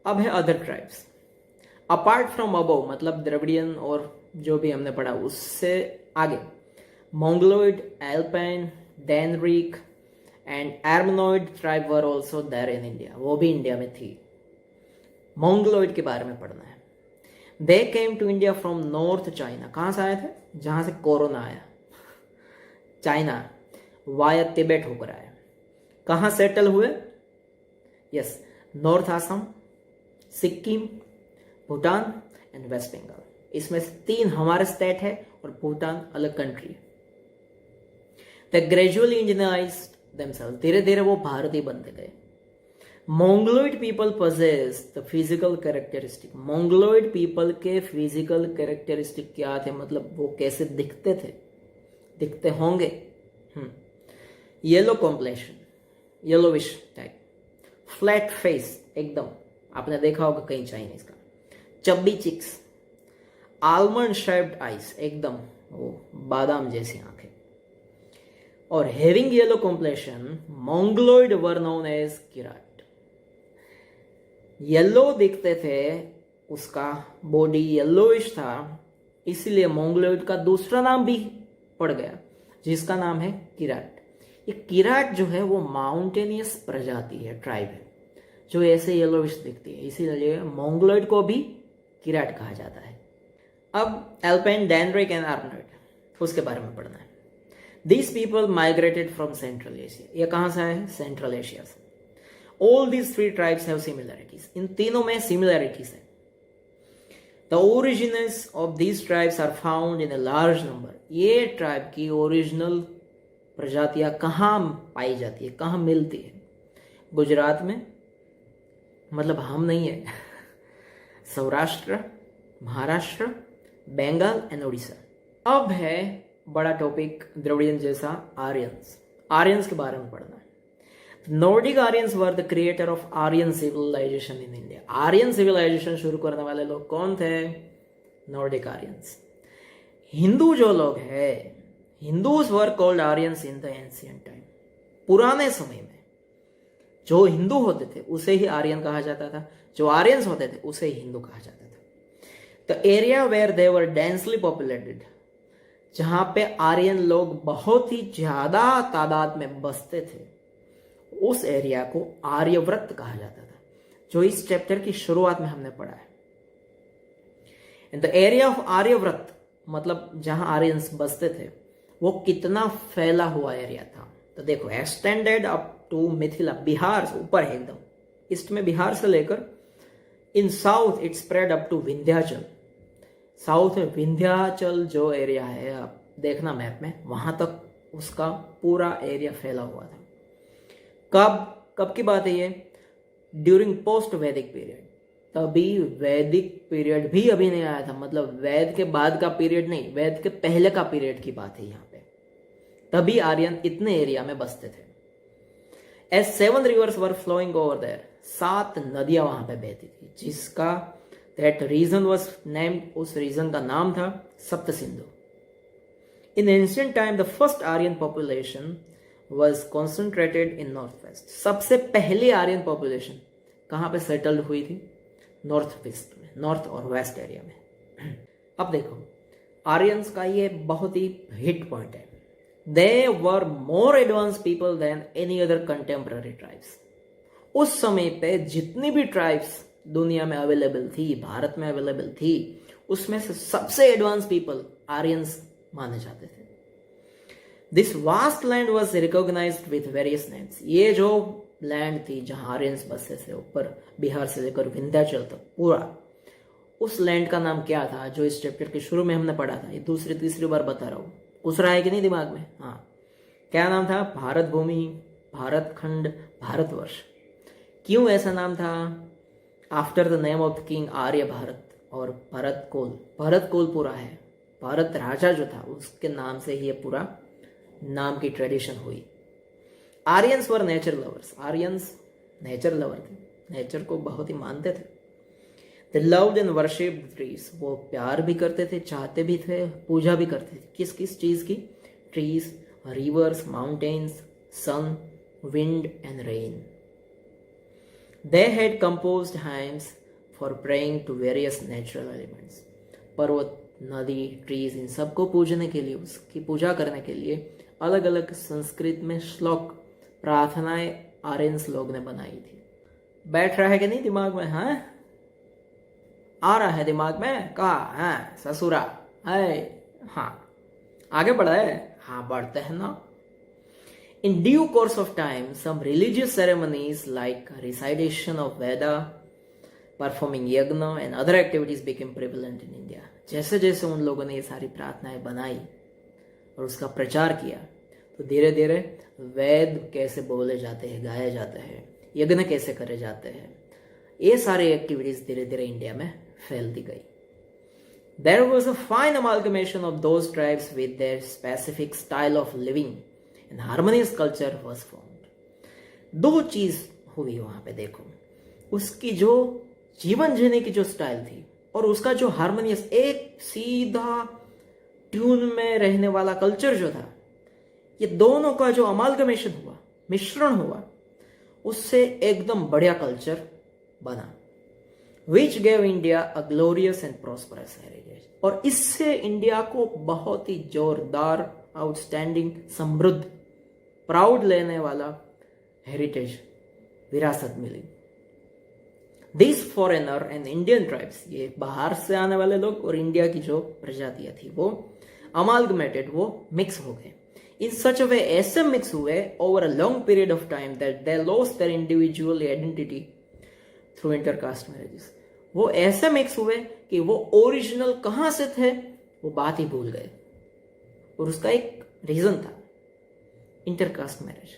अब है other tribes. Apart from above मतलब द्रविडियन और जो भी हमने पढ़ा उससे आगे Mongoloid, Alpine, Nordic and Armenoid tribe were also there in India, वो भी इंडिया में थी। मोंगलोइड के बारे में पढ़ना है। They came to India from north China, कहाँ से आए थे? जहाँ से कोरोना आया, चाइना वाया तिब्बत होकर आया। कहाँ सेटल हुए? Yes, north Assam, Sikkim, Bhutan and west Bengal. इसमें से 3 हमारे स्टेट है और भूटान अलग कंट्री है। द ग्रेजुअली इंडियनाइज्ड देमसेल्व्स, धीरे धीरे वो भारतीय बनते गए। Mongoloid people possess the physical characteristic, Mongoloid people के फिजिकल कैरेक्टरिस्टिक क्या थे, मतलब वो कैसे दिखते थे, दिखते होंगे? Yellow complexion, yellowish type, flat face एकदम, आपने देखा होगा कहीं चाइनीज का, chubby cheeks, almond shaped eyes, एकदम वो बादाम जैसी आंखें, और having yellow complexion Mongoloid were known as Kirat. Yellow दिखते थे, उसका बॉडी येलोइश था, इसीलिए मोंगलोइड का दूसरा नाम भी पड़ गया जिसका नाम है किराट। ये किराट जो है वो माउंटेनियस प्रजाति है, ट्राइब है, जो ऐसे येलोइश दिखती है, इसीलिए मोंगलोइड को भी किराट कहा जाता है। अब एल्पाइन, डेनरिक एंड आर्नोइड, उसके बारे में पढ़ना है। These people migrated from Central Asia, ये कहाँ से आए? सेंट्रल एशिया से। All these 3 tribes have similarities, इन तीनों में similarities है। The origins of these tribes are found in a large number, ये ट्राइब की ओरिजिनल प्रजातियां कहाँ पाई जाती है, कहाँ मिलती है? गुजरात में, मतलब हम नहीं है सौराष्ट्र, महाराष्ट्र, बंगाल एंड उड़ीसा। अब है बड़ा टॉपिक द्रविडियन जैसा, आर्यंस। आर्यंस के बारे में पढ़ना है। Nordic Aryans were the creator of Aryan civilisation in India. Aryan civilisation शुरू करने वाले लोग कौन थे? Nordic Aryans. हिंदू जो लोग हैं, Hindus were called Aryans in the ancient time, पुराने समय में जो हिंदू होते थे उसे ही आर्यन कहा जाता था, जो आर्यंस होते थे उसे ही हिंदू कहा जाता था। The area where they were densely populated, जहां पे आर्यन लोग बहुत ही ज्यादा तादाद में बसते थे, उस एरिया को आर्यव्रत कहा जाता था, जो इस चैप्टर की शुरुआत में हमने पढ़ा है। In the area of Aryavarta मतलब जहां आर्यंस बसते थे, वो कितना फैला हुआ एरिया था? तो देखो, extended up to Mithila, Bihar से ऊपर है एकदम, ईस्ट में बिहार से लेकर in south it spread up to Vindhyachal. South में विंध्याचल जो एरिया है, आप देखना मैप में, वहां तक उसका पूरा एरिया फैला हुआ था। कब की बात है ये? ड्यूरिंग पोस्ट वैदिक पीरियड, तभी वैदिक पीरियड भी अभी नहीं आया था, मतलब वैद के बाद का पीरियड नहीं, वैद के पहले का पीरियड की बात है यहाँ पे। तभी आर्यन इतने एरिया में बसते थे। As 7 rivers were flowing over there, 7 नदियां वहां पे बहती थी, जिसका दैट रीजन वॉज नेम्ड, उस रीजन का नाम था Sapta Sindhu. In ancient time the first Aryan population was concentrated in north west, सबसे पहली आर्यन पॉपुलेशन कहाँ पे सेटल्ड हुई थी? नॉर्थ वेस्ट में, नॉर्थ और वेस्ट एरिया में। अब देखो, आर्यंस का ये बहुत ही हिट पॉइंट है। They were more advance people than any other contemporary tribes. उस समय पे जितनी भी ट्राइब्स दुनिया में अवेलेबल थी, भारत में अवेलेबल थी, उसमें से सबसे एडवांस पीपल आर्यंस माने जाते थे। This vast land was recognised with various names, ये जो लैंड थी जहां आर्यंस बसे थे, ऊपर बिहार से लेकर विंध्याचल तक पूरा, उस लैंड का नाम क्या था? जो इस चैप्टर के शुरू में हमने पढ़ा था, ये दूसरी तीसरी बार बता रहा हूं, कुछ रहा है कि नहीं दिमाग में? हाँ, क्या नाम था? भारत भूमि, भारत खंड, भारतवर्ष। क्यों ऐसा नाम था? After the name of king Arya Bharat, और भरत कोल, भरत कोल पूरा है, भारत राजा जो था उसके नाम से ही ये पूरा नाम की ट्रेडिशन हुई। आर्यंस वर nature lovers, Aryans nature lover थे, नेचर को बहुत ही मानते थे। They loved and worshipped trees, वो प्यार भी करते थे, चाहते भी थे, पूजा भी करते थे। किस किस चीज की? Trees, rivers, mountains, sun, wind and rain. They had composed hymns for praying to various natural elements. पर्वत, नदी, ट्रीज, इन सबको पूजने के लिए, उसकी पूजा करने के लिए अलग अलग संस्कृत में श्लोक, प्रार्थनाएं आर्यंस लोग ने बनाई थी। बैठ रहा है कि नहीं दिमाग में? हाँ, आ रहा है दिमाग में? कहा हाँ ससुरा है। हाँ, आगे बढ़ा है? हाँ, बढ़ते हैं ना। In due course of time, some religious ceremonies like recitation of Veda, performing yagna and other activities became prevalent in India. जैसे जैसे उन लोगों ने ये सारी प्रार्थनाएं बनाई और उसका प्रचार किया, तो धीरे धीरे वेद कैसे बोले जाते हैं, गाए जाते हैं, यज्ञ कैसे करे जाते हैं, ये सारी एक्टिविटीज धीरे धीरे इंडिया में फैलती गई. There was a fine amalgamation of those tribes with their specific style of living and harmonious culture was formed. दो चीज हुई वहां पे, देखो, उसकी जो जीवन जीने की जो स्टाइल थी और उसका जो हार्मोनियस, एक सीधा ट्यून में रहने वाला कल्चर जो था, ये दोनों का जो अमालगमेशन हुआ, मिश्रण हुआ, उससे एकदम बढ़िया कल्चर बना, which gave India a glorious and prosperous heritage. और इससे इंडिया को बहुत ही जोरदार, आउटस्टैंडिंग, समृद्ध, प्राउड लेने वाला हेरिटेज, विरासत मिली. This foreigner and Indian tribes, ये बाहर से आने वाले लोग और इंडिया की जो प्रजातियां थी, वो अमालगमेटेड, वो मिक्स हो गए. इन सच अ वे, ऐसे मिक्स हुए over a long period of time that they lost their individual identity through intercaste marriages. वो ऐसे मिक्स हुए कि वो ओरिजिनल कहां से थे वो बात ही भूल गए. और उसका एक रीजन था, इंटरकास्ट मैरिज.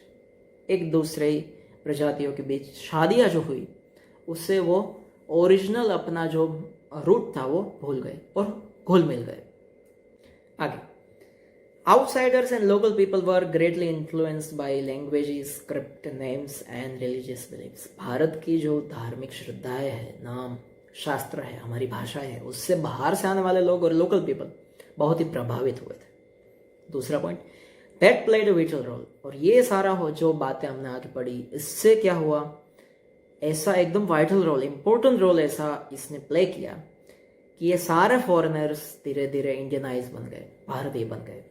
एक दूसरे प्रजातियों के बीच शादियां जो हुई, उससे वो ओरिजिनल अपना जो रूट था वो भूल गए और घुल मिल गए. आगे, outsiders and local people were greatly influenced by languages, script, names and religious beliefs. Bharat की जो धार्मिक श्रद्धाएं है, नाम, शास्त्र है, हमारी भाषा है, उससे बाहर से आने वाले लोग और लोकल पीपल बहुत ही प्रभावित हुए थे. दूसरा point, that played a vital role. और ये सारा हो जो बातें हमने आगे पढ़ी, इससे क्या हुआ, ऐसा एकदम वाइटल रोल, इंपॉर्टेंट रोल ऐसा इसने प्ले किया कि ये सारे फॉरेनर्स धीरे धीरे इंडियनाइज बन गए, भारतीय बन गए.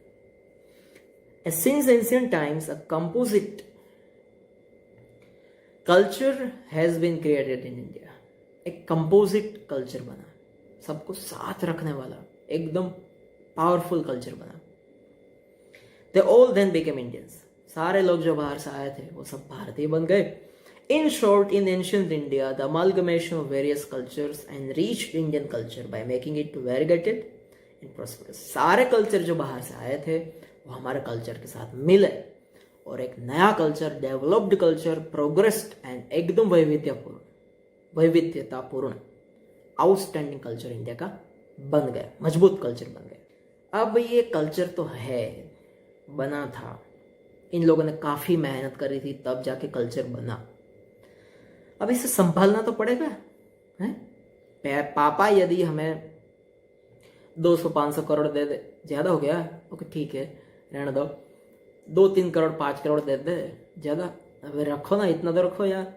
Since ancient times, a composite culture has been created in India. एक कंपोजिट कल्चर बना, सबको साथ रखने वाला एकदम पावरफुल कल्चर बना. They all then became Indians. सारे लोग जो बाहर से आए थे वो सब भारतीय बन गए. In short, in ancient India, the amalgamation of various cultures enriched Indian culture by making it variegated and prosperous. सारे कल्चर जो बाहर से आए थे वो हमारे कल्चर के साथ मिले और एक नया culture, developed culture, progressed and एकदम वैविध्यतापूर्ण, आउटस्टैंडिंग कल्चर इंडिया का बन गया, मजबूत कल्चर बन गया. अब ये कल्चर तो है, बना था, इन लोगों ने काफी मेहनत करी थी, तब जाके कल्चर बना. अब इसे संभालना तो पड़ेगा, है? पापा यदि हमें 200-500 करोड़ दे दे, ज्यादा हो गया, ओके ठीक है, रहने दो, 2-3 करोड़ 5 करोड़ दे दे, ज्यादा, अब रखो ना, इतना तो रखो यार.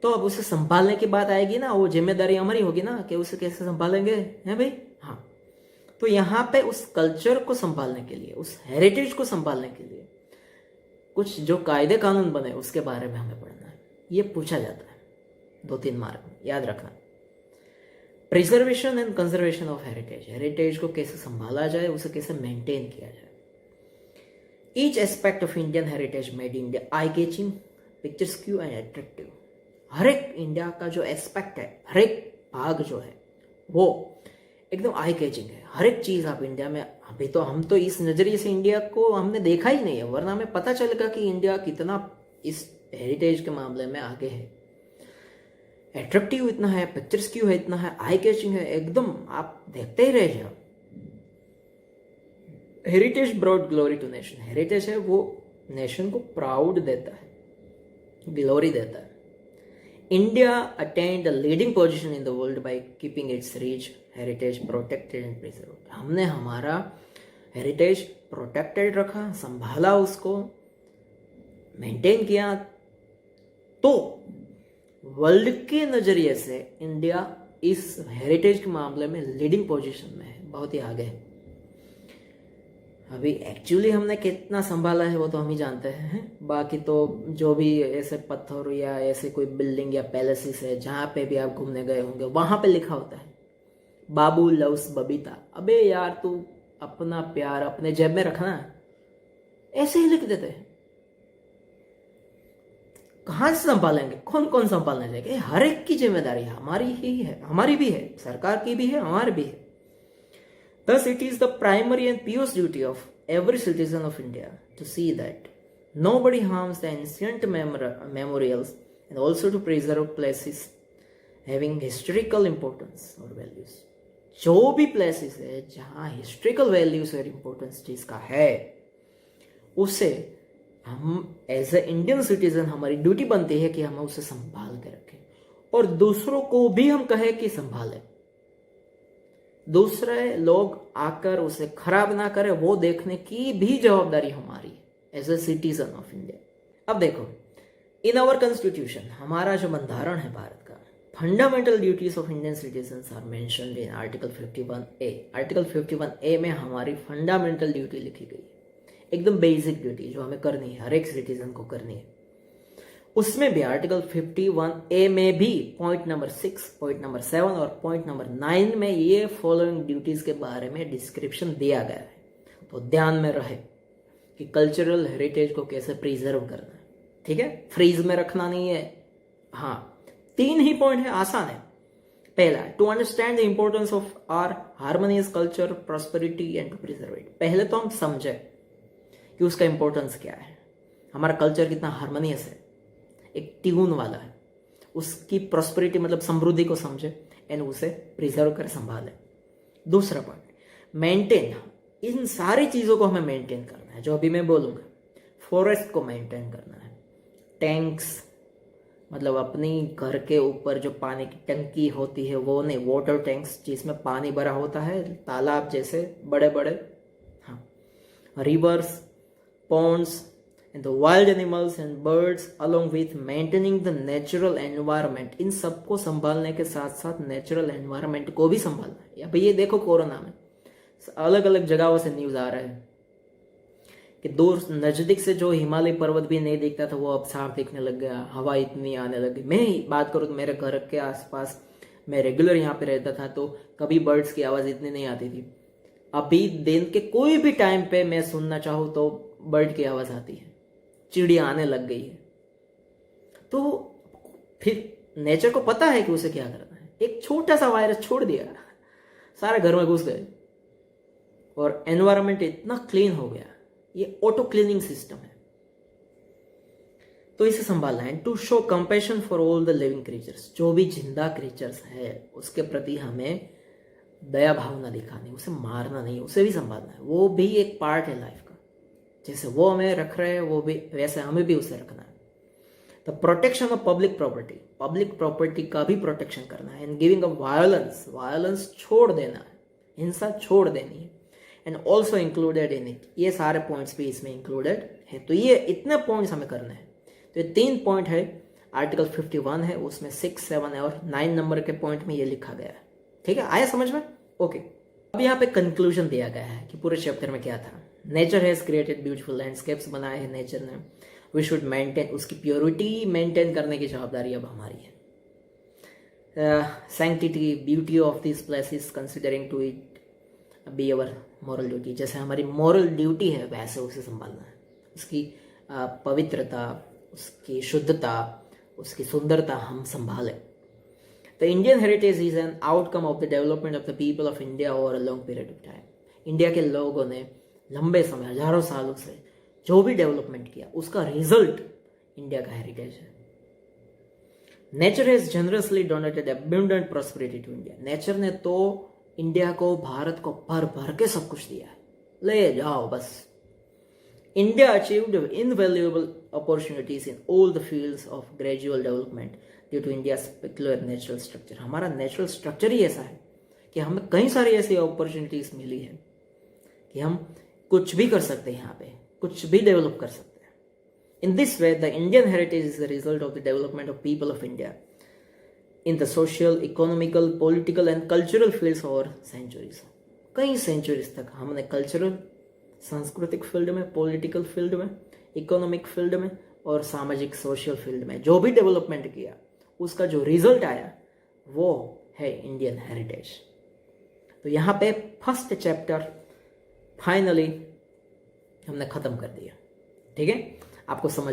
तो अब उसे संभालने की बात आएगी ना, वो जिम्मेदारी हमारी होगी ना कि उसे कैसे संभालेंगे, हैं भाई? हाँ, तो यहाँ पे उस कल्चर को संभालने के लिए, उस हेरिटेज को संभालने के लिए कुछ जो कायदे कानून बने, उसके बारे में हमें पढ़ना है. ये पूछा जाता है 2-3 मार्क में, याद रखना. Preservation and conservation of heritage, heritage को कैसे संभाला जाए, उसे कैसे मेंटेन किया जाए. Each aspect of Indian heritage made India eye catching, picturesque and attractive. हर एक इंडिया का जो एस्पेक्ट है, हर एक भाग जो है, वो एकदम आई कैचिंग है. हर एक चीज आप इंडिया में, अभी तो हम तो इस नजरिए से इंडिया को हमने देखा ही नहीं है, वरना हमें पता चलेगा कि इंडिया कितना इस हेरिटेज के मामले में आगे है. अट्रैक्टिव इतना है, पिक्चर्स क्यों है इतना है, आई कैचिंग है, एकदम आप देखते ही रह जाओ. Heritage broad glory to nation. Heritage है वो नेशन को प्राउड देता है, ग्लोरी देता है. India attend the leading position in the world by keeping it's rich heritage protected and preserved. हमने हमारा हेरिटेज प्रोटेक्टेड रखा, संभाला, उसको मेंटेन किया, तो वर्ल्ड के नजरिए से इंडिया इस हेरिटेज के मामले में लीडिंग पोजीशन में है, बहुत ही आगे है। अभी एक्चुअली हमने कितना संभाला है वो तो हम ही जानते हैं। बाकी तो जो भी ऐसे पत्थर या ऐसे कोई बिल्डिंग या पैलेसेस है जहाँ पे भी आप घूमने गए होंगे वहां पे लिखा होता है बाबू लव्स बबीता। अबे यार तू अपना प्यार अपने जेब में रखना, ऐसे ही लिख देते हैं। कहाँ से संभालेंगे, कौन कौन संभालने जाएगा? हर एक की जिम्मेदारी हमारी ही है, हमारी भी है, सरकार की भी है, हमारी भी है। Thus, it is the primary and pious duty of every citizen of India to see that nobody harms the ancient memorials and also to preserve places having historical importance or values. जो भी places है जहाँ historical values और importance जिसका है, उसे हम as a Indian citizen हमारी ड्यूटी बनती है कि हम उसे संभाल के रखें और दूसरों को भी हम कहें कि संभालें। दूसरे लोग आकर उसे खराब ना करें वो देखने की भी जवाबदारी हमारी है as a citizen of India. अब देखो, इन आवर कॉन्स्टिट्यूशन, हमारा जो बंधारण है भारत का, fundamental duties of Indian citizens are mentioned in article 51A। Article 51A में हमारी फंडामेंटल ड्यूटी लिखी गई, एकदम बेसिक ड्यूटी जो हमें करनी है, हर एक सिटीजन को करनी है। उसमें भी आर्टिकल 51A में भी पॉइंट नंबर 6, पॉइंट नंबर 7 और पॉइंट नंबर 9 में ये फॉलोइंग ड्यूटीज के बारे में डिस्क्रिप्शन दिया गया है। तो ध्यान में रहे कि कल्चरल हेरिटेज को कैसे प्रिजर्व करना है, ठीक है, फ्रीज में रखना नहीं है। हाँ, 3 ही पॉइंट है, आसान है। पहला, to understand the importance of our harmonious culture, prosperity and to preserve it. पहले तो हम समझे कि उसका इंपॉर्टेंस क्या है, हमारा कल्चर कितना हार्मोनियस है, एक ट्यून वाला है, उसकी प्रॉस्पेरिटी मतलब समृद्धि को समझे एंड उसे प्रिजर्व कर संभाले। दूसरा पॉइंट, मेंटेन, इन सारी चीजों को हमें मेंटेन करना है जो अभी मैं बोलूंगा। फॉरेस्ट को मेंटेन करना है, टैंक्स मतलब अपनी घर के ऊपर जो पानी की टंकी होती है वो नहीं, वाटर टैंक्स जिसमें पानी भरा होता है, तालाब जैसे बड़े बड़े, हाँ, reverse, ponds and the wild animals and birds along with maintaining the natural environment। इन सबको संभालने के साथ साथ नेचुरल एनवायरनमेंट को भी संभालना है। अभी ये देखो, कोरोना में अलग अलग जगहों से न्यूज आ रहा है कि दूर नजदीक से जो हिमालय पर्वत भी नहीं दिखता था वो अब साफ दिखने लग गया, हवा इतनी आने लगी। मैं ही बात करूँ तो मेरे घर के आसपास मैं रेगुलर यहाँ पे रहता था तो कभी बर्ड्स की आवाज इतनी नहीं आती थी। अभी दिन के कोई भी टाइम पे मैं सुनना चाहूँ तो बर्ड की आवाज आती है, चिड़िया आने लग गई है। तो फिर नेचर को पता है कि उसे क्या करना है। एक छोटा सा वायरस छोड़ दिया, सारे घर में घुस गए और एनवायरनमेंट इतना क्लीन हो गया। ये ऑटो क्लीनिंग सिस्टम है, तो इसे संभालना है। To show compassion for all the living creatures, जो भी जिंदा क्रीचर्स है उसके प्रति हमें दया भावना दिखानी, उसे मारना नहीं, उसे भी संभालना है। वो भी एक पार्ट है लाइफ का, जैसे वो हमें रख रहे हैं वो भी वैसे हमें भी उसे रखना है। The protection of public property, public property का भी प्रोटेक्शन करना है। And giving a violence, violence छोड़ देना है, हिंसा छोड़ देनी है। And also included in it, ये सारे पॉइंट्स भी इसमें इंक्लूडेड है। तो ये इतने पॉइंट्स हमें करने हैं। तो ये 3 पॉइंट है, आर्टिकल 51 है, उसमें 6, 7 और 9 नंबर के पॉइंट में ये लिखा गया है। ठीक है, आया समझ में? ओके। अब यहाँ पे कंक्लूजन दिया गया है कि पूरे चैप्टर में क्या था। Nature has created beautiful landscapes बनाए हैं नेचर ने, वी शुड मेंटेन, उसकी प्योरिटी मेंटेन करने की जवाबदारी अब हमारी है। Sanctity, beauty of this places considering to it be our moral duty, जैसे हमारी मॉरल ड्यूटी है वैसे उसे संभालना है। उसकी पवित्रता, उसकी शुद्धता, उसकी सुंदरता हम संभालें। The Indian heritage is an outcome of the development of the people of India over a long period of time। India के लोगों ने लंबे समय, हजारों सालों से जो भी डेवलपमेंट किया उसका रिजल्ट इंडिया का हेरिटेज है। Nature has generously donated abundant prosperity to India, nature ने तो इंडिया को, भारत को भर भर के सब कुछ दिया है, ले जाओ बस। India achieved invaluable opportunities in all the fields of gradual development due to India's peculiar natural structure। हमारा नेचुरल स्ट्रक्चर ही ऐसा है कि हमें कई सारी ऐसी अपॉर्चुनिटीज मिली है कि हम कुछ भी कर सकते हैं, यहाँ पे कुछ भी डेवलप कर सकते हैं। In this way, the Indian heritage is the result of the development of people of India in the social, economical, political and cultural fields for centuries. कई सेंचुरीज तक हमने कल्चरल, सांस्कृतिक फील्ड में, पॉलिटिकल फील्ड में, economic field में और सामाजिक social field में जो भी डेवलपमेंट किया, उसका जो रिजल्ट आया वो है इंडियन हेरिटेज। तो यहाँ पे फर्स्ट चैप्टर फाइनली हमने खत्म कर दिया। ठीक है, आपको समझ